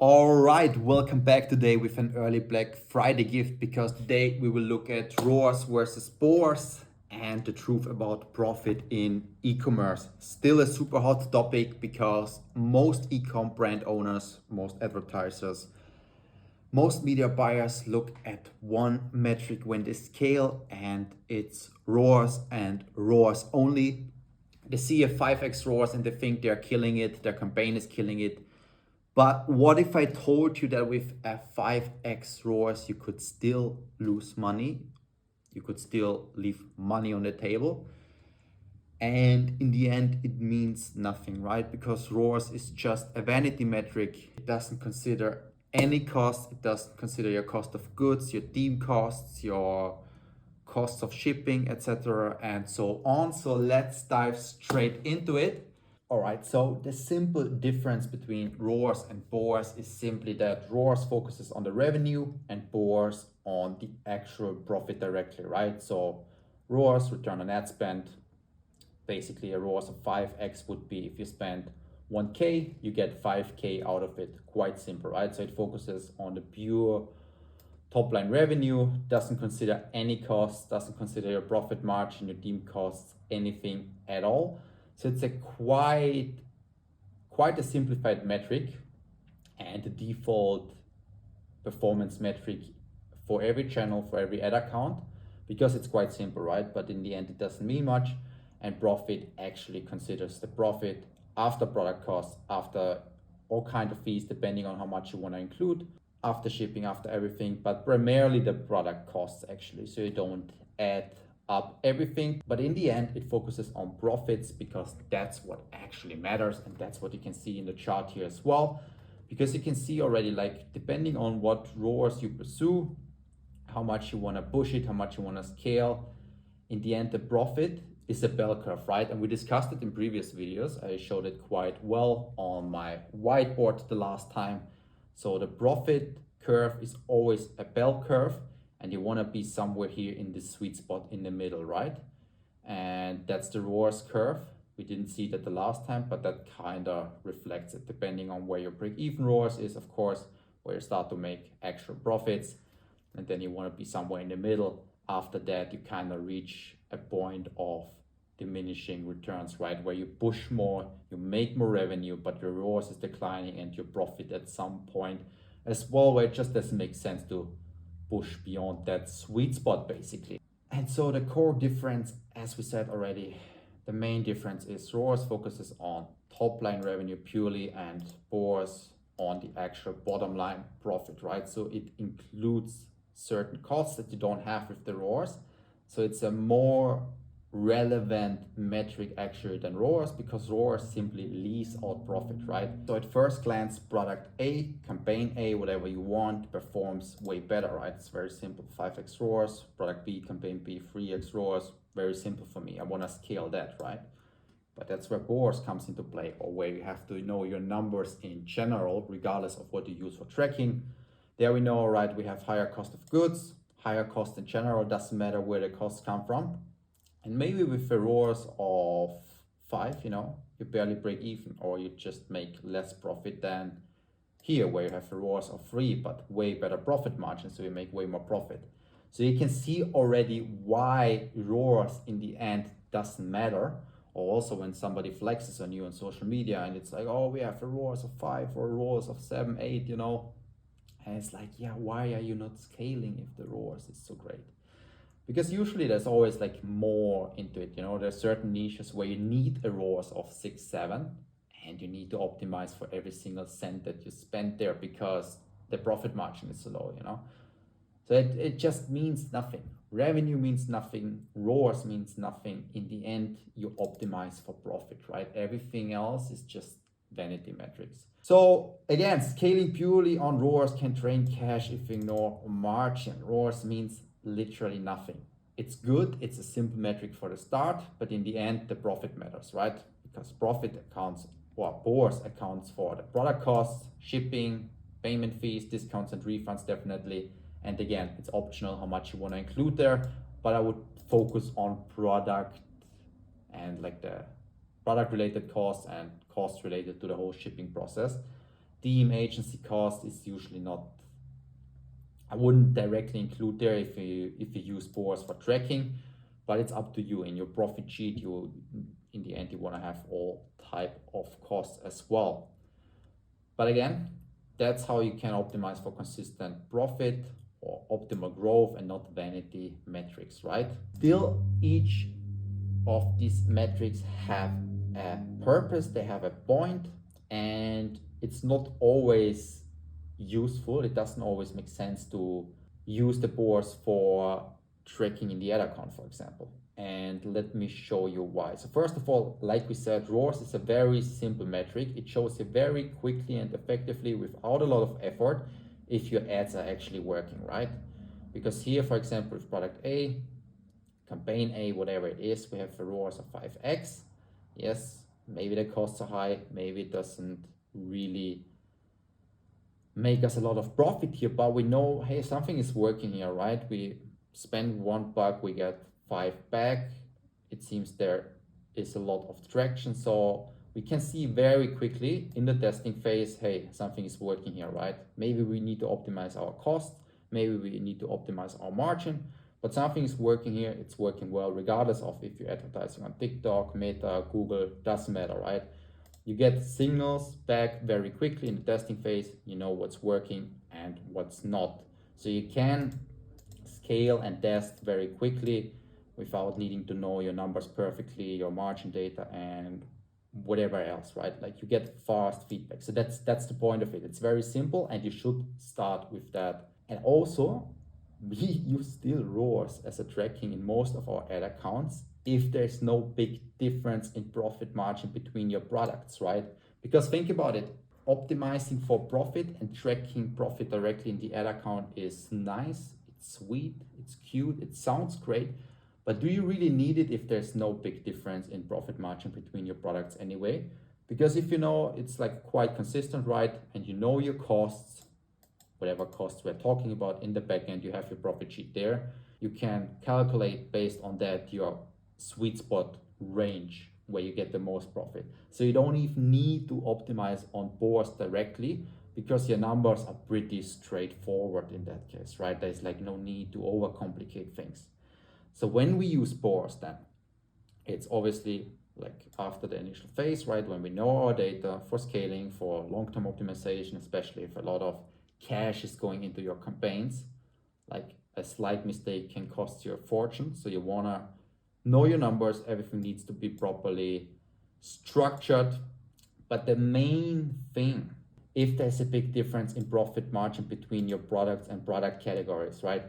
All right, welcome back today with an early Black Friday gift because today we will look at ROAS versus POAS and the truth about profit in e-commerce. Still a super hot topic because most e-com brand owners, most advertisers, most media buyers look at one metric when they scale, and it's ROAS and ROAS only. They see a 5x ROAS and they think they're killing it, their campaign is killing it. But what if I told you that with a 5x ROAS, you could still lose money? You could still leave money on the table. And in the end, it means nothing, right? Because ROAS is just a vanity metric. It doesn't consider any cost. It doesn't consider your cost of goods, your team costs, your costs of shipping, etc. and so on. So let's dive straight into it. All right, so the simple difference between ROAS and POAS is simply that ROAS focuses on the revenue and POAS on the actual profit directly, right? So ROAS, return on ad spend, basically a ROAS of 5x would be if you spend 1K, you get 5K out of it. Quite simple, right? So it focuses on the pure top line revenue, doesn't consider any costs, doesn't consider your profit margin, your team costs, anything at all. So it's a quite a simplified metric and the default performance metric for every channel, for every ad account, because it's quite simple, right? But in the end, it doesn't mean much. And profit actually considers the profit after product costs, after all kinds of fees, depending on how much you want to include, after shipping, after everything, but primarily the product costs actually. So you don't add up everything, but in the end it focuses on profits because that's what actually matters, and that's what you can see in the chart here as well, because you can see already, like, depending on what ROAS you pursue, how much you want to push it, how much you want to scale, in the end the profit is a bell curve, right? And we discussed it in previous videos. I showed it quite well on my whiteboard the last time. So the profit curve is always a bell curve, and you want to be somewhere here in this sweet spot in the middle, right? And that's the ROAS curve. We didn't see that the last time, but that kind of reflects it, depending on where your break-even ROAS is, of course, where you start to make actual profits. And then you want to be somewhere in the middle. After that, you kind of reach a point of diminishing returns, right? Where you push more, you make more revenue, but your ROAS is declining and your profit at some point as well, where it just doesn't make sense to push beyond that sweet spot, basically. And so the core difference, as we said already, the main difference is ROAS focuses on top line revenue purely and POAS on the actual bottom line profit, right? So it includes certain costs that you don't have with the ROAS. So it's a more relevant metric actually than ROAS, because ROAS simply leaves out profit, right? So at first glance, product A, campaign A, whatever you want, performs way better, right? It's very simple. 5x ROAS, product B, campaign B, 3x ROAS, very simple for me. I want to scale that, right? But that's where POAS comes into play, or where you have to know your numbers in general, regardless of what you use for tracking. There we know, right, we have higher cost of goods, higher cost in general, doesn't matter where the costs come from. And maybe with a ROAS of 5, you barely break even, or you just make less profit than here, where you have a ROAS of 3, but way better profit margin, so you make way more profit. So you can see already why ROAS in the end doesn't matter. Or also when somebody flexes on you on social media and it's like, oh, we have a ROAS of 5 or a ROAS of 7, 8, And it's like, yeah, why are you not scaling if the ROAS is so great? Because usually there's always like more into it, there's certain niches where you need a ROAS of 6, 7, and you need to optimize for every single cent that you spend there because the profit margin is so low, So it just means nothing. Revenue means nothing, ROAS means nothing. In the end, you optimize for profit, right? Everything else is just vanity metrics. So again, scaling purely on ROAS can drain cash if you ignore margin. ROAS means literally nothing. It's good, it's a simple metric for the start, but in the end, the profit matters, right? Because profit accounts, or POAS accounts for the product costs, shipping, payment fees, discounts and refunds definitely. And again, it's optional how much you want to include there, but I would focus on product and like the product related costs and costs related to the whole shipping process. team agency cost is usually not, I wouldn't directly include there if you use POAS for tracking, but it's up to you. In your profit sheet, you in the end you want to have all type of costs as well. But again, that's how you can optimize for consistent profit or optimal growth and not vanity metrics, right? Still, each of these metrics have a purpose, they have a point, and it's not always useful. It doesn't always make sense to use the POAS for tracking in the ad account, for example. And let me show you why. So first of all, like we said, ROAS is a very simple metric. It shows you very quickly and effectively without a lot of effort if your ads are actually working, right? Because here, for example, with product A, campaign A, whatever it is, we have a ROAS of 5x. Yes, maybe the costs are high, maybe it doesn't really make us a lot of profit here, but we know, hey, something is working here, right? We spend $1, we get 5 back. It seems there is a lot of traction, so we can see very quickly in the testing phase, hey, something is working here, right? Maybe we need to optimize our cost, maybe we need to optimize our margin, but something is working here. It's working well regardless of if you're advertising on TikTok, Meta, Google, doesn't matter, right? You get signals back very quickly in the testing phase. You know what's working and what's not. So you can scale and test very quickly without needing to know your numbers perfectly, your margin data and whatever else, right? Like you get fast feedback. So that's the point of it. It's very simple and you should start with that. And also, we use still ROAS as a tracking in most of our ad accounts if there's no big difference in profit margin between your products, right? Because think about it, optimizing for profit and tracking profit directly in the ad account is nice, it's sweet, it's cute, it sounds great, but do you really need it if there's no big difference in profit margin between your products anyway? Because if you know it's like quite consistent, right? And you know your costs, whatever costs we're talking about in the backend, you have your profit sheet there. You can calculate based on that your sweet spot range where you get the most profit. So you don't even need to optimize on POAS directly because your numbers are pretty straightforward in that case, right? There's like no need to overcomplicate things. So when we use POAS then, it's obviously like after the initial phase, right? When we know our data for scaling, for long-term optimization, especially if a lot of cash is going into your campaigns, like a slight mistake can cost you a fortune. So you wanna know your numbers, everything needs to be properly structured. But the main thing, if there's a big difference in profit margin between your products and product categories, right?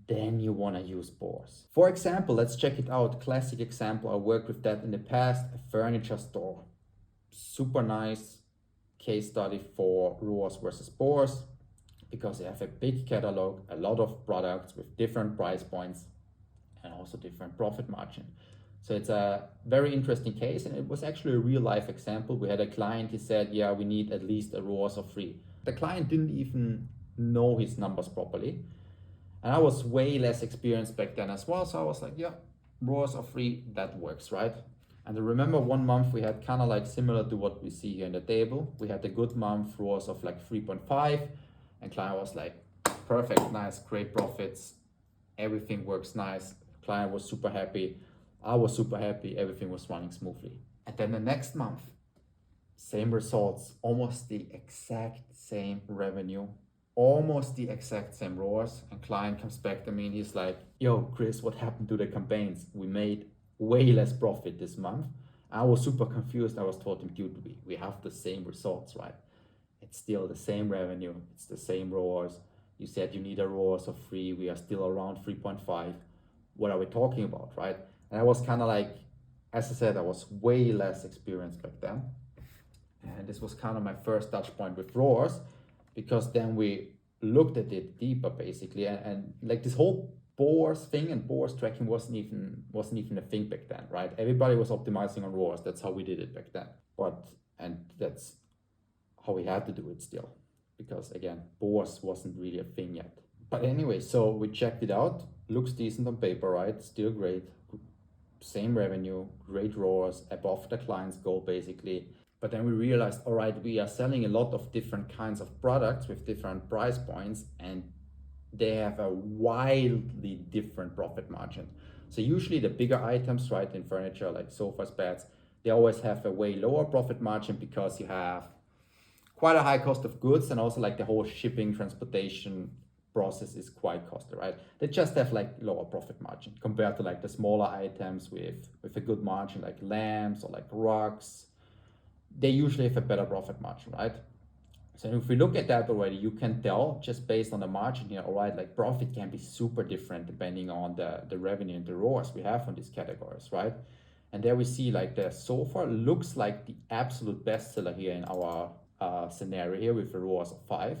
Then you wanna use POAS. For example, let's check it out. Classic example, I worked with that in the past, a furniture store. Super nice case study for ROAS versus POAS, because they have a big catalog, a lot of products with different price points and also different profit margin. So it's a very interesting case, and it was actually a real life example. We had a client, he said, yeah, we need at least a ROAS of 3. The client didn't even know his numbers properly. And I was way less experienced back then as well. So I was like, yeah, ROAS of 3, that works, right? And I remember one month we had kind of like similar to what we see here in the table. We had a good month, ROAS of like 3.5. And client was like, perfect, nice, great profits. Everything works nice. Client was super happy. I was super happy. Everything was running smoothly. And then the next month, same results, almost the exact same revenue, almost the exact same ROAS. And client comes back to me and he's like, yo, Chris, what happened to the campaigns? We made way less profit this month. I was super confused. I was told him, dude, we have the same results, right? It's still the same revenue. It's the same ROAS. You said you need a ROAS of 3. We are still around 3.5. What are we talking about, right? And I was kind of like, as I said, I was way less experienced back then. And this was kind of my first touch point with ROAS, because then we looked at it deeper basically. And like this whole POAS thing and POAS tracking wasn't even a thing back then, right? Everybody was optimizing on ROAS. That's how we did it back then. And that's how we had to do it still, because again, POAS wasn't really a thing yet. But anyway, so we checked it out. Looks decent on paper, right? Still great. Same revenue, great ROAS, above the client's goal basically. But then we realized, all right, we are selling a lot of different kinds of products with different price points, and they have a wildly different profit margin. So usually the bigger items, right, in furniture like sofas, beds, they always have a way lower profit margin because you have quite a high cost of goods, and also like the whole shipping transportation process is quite costly, right? They just have like lower profit margin compared to like the smaller items with a good margin like lamps or like rugs. They usually have a better profit margin, right? So if we look at that already, you can tell just based on the margin here, all right, like profit can be super different depending on the revenue and the ROAS we have on these categories, right? And there we see like the sofa looks like the absolute bestseller here in our scenario here with a ROAS of 5.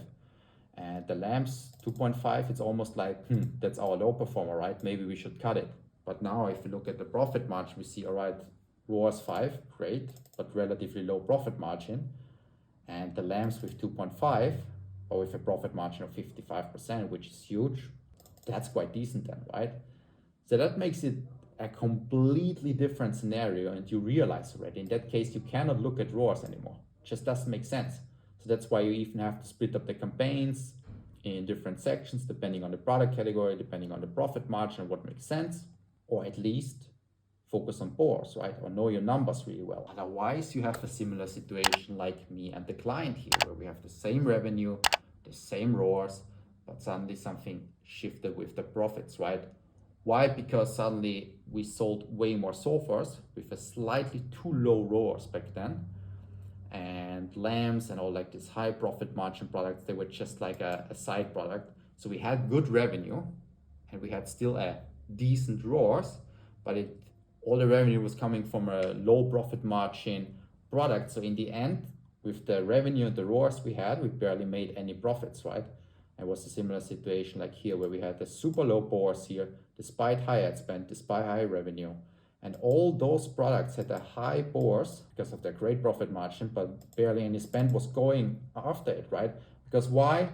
And the lamps 2.5, it's almost like, that's our low performer, right? Maybe we should cut it. But now if we look at the profit margin, we see, all right, ROAS 5, great, but relatively low profit margin. And the lamps with 2.5, or with a profit margin of 55%, which is huge, that's quite decent then, right? So that makes it a completely different scenario, and you realize already, in that case, you cannot look at ROAS anymore. It just doesn't make sense. So that's why you even have to split up the campaigns in different sections, depending on the product category, depending on the profit margin, and what makes sense, or at least focus on POAS, right? Or know your numbers really well. Otherwise, you have a similar situation like me and the client here, where we have the same revenue, the same ROAS, but suddenly something shifted with the profits, right? Why? Because suddenly we sold way more sofas with a slightly too low ROAS back then, and lamps and all like these high profit margin products, they were just like a side product. So we had good revenue and we had still a decent ROAS, but all the revenue was coming from a low profit margin product. So in the end, with the revenue and the ROAS we had, we barely made any profits, right? It was a similar situation like here, where we had a super low POAS here, despite high ad spend, despite high revenue. And all those products had a high POAS because of their great profit margin, but barely any spend was going after it, right? Because why?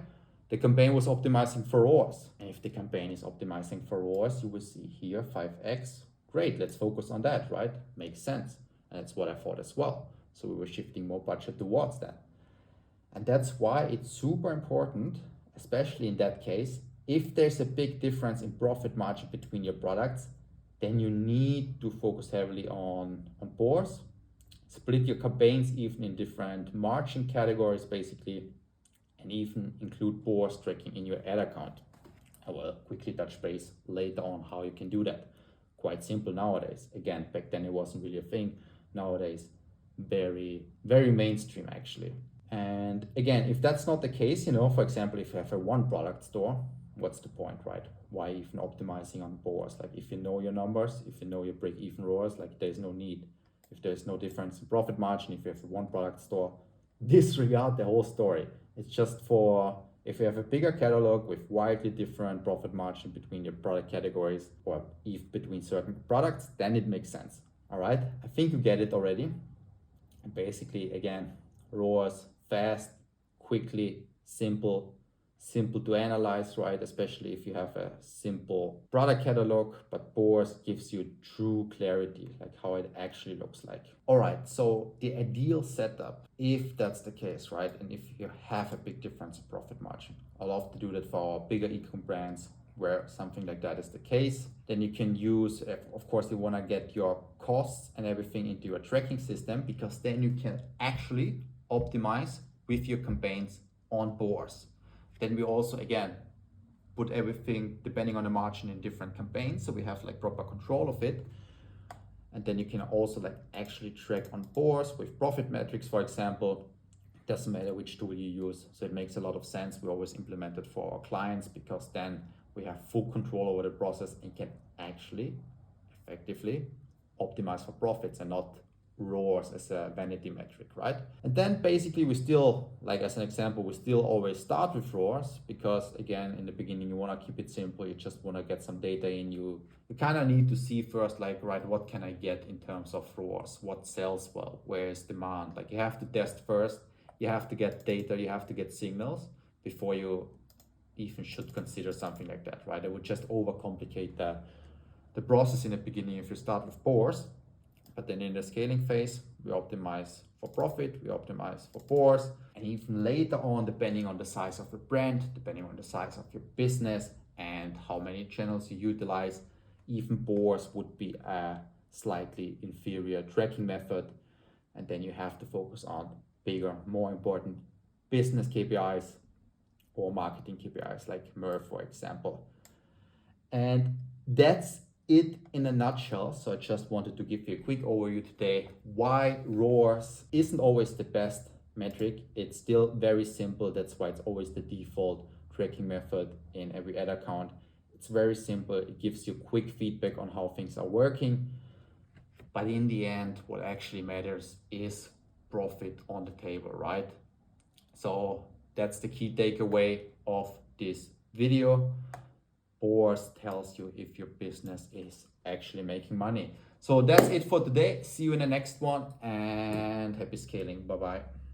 The campaign was optimizing for ROAS. And if the campaign is optimizing for ROAS, you will see here 5x. Great, let's focus on that, right? Makes sense. And that's what I thought as well. So we were shifting more budget towards that. And that's why it's super important, especially in that case, if there's a big difference in profit margin between your products, then you need to focus heavily on POAS. Split your campaigns even in different margin categories, basically, and even include POAS tracking in your ad account. I will quickly touch base later on how you can do that. Quite simple nowadays. Again, back then it wasn't really a thing. Nowadays, very, very mainstream actually. And again, if that's not the case, for example, if you have a one product store, what's the point, right? Why even optimizing on POAS? Like if you know your numbers, if you know your break-even ROAS, like there's no need. If there's no difference in profit margin, if you have a one product store, disregard the whole story. It's just for if you have a bigger catalog with widely different profit margin between your product categories or even between certain products, then it makes sense. All right, I think you get it already. And basically, again, ROAS, fast, quickly, simple to analyze, right? Especially if you have a simple product catalog, but POAS gives you true clarity, like how it actually looks like. All right, so the ideal setup, if that's the case, right? And if you have a big difference in profit margin, I love to do that for our bigger eCom brands where something like that is the case. Then you can use, of course, you want to get your costs and everything into your tracking system, because then you can actually optimize with your campaigns on POAS. Then we also, again, put everything depending on the margin in different campaigns, so we have like proper control of it. And then you can also like actually track on POAS with profit metrics, for example. Doesn't matter which tool you use, so it makes a lot of sense. We always implement it for our clients, because then we have full control over the process and can actually effectively optimize for profits and not ROAS as a vanity metric, right? And then basically we still, like as an example, we still always start with ROAS, because again, in the beginning you want to keep it simple. You just want to get some data in. You kind of need to see first, like, right, what can I get in terms of ROAS? What sells well? Where is demand? Like you have to test first. You have to get data. You have to get signals before you even should consider something like that, right? It would just overcomplicate the process in the beginning if you start with POAS. But then in the scaling phase, we optimize for profit, we optimize for POAS, and even later on, depending on the size of the brand, depending on the size of your business and how many channels you utilize, even POAS would be a slightly inferior tracking method. And then you have to focus on bigger, more important business KPIs or marketing KPIs like MER, for example. And that's it in a nutshell. So I just wanted to give you a quick overview today why ROAS isn't always the best metric. It's still very simple. That's why it's always the default tracking method in every ad account. It's very simple. It gives you quick feedback on how things are working. But in the end, what actually matters is profit on the table, right? So that's the key takeaway of this video. POAS tells you if your business is actually making money. So that's it for today. See you in the next one and happy scaling. Bye-bye.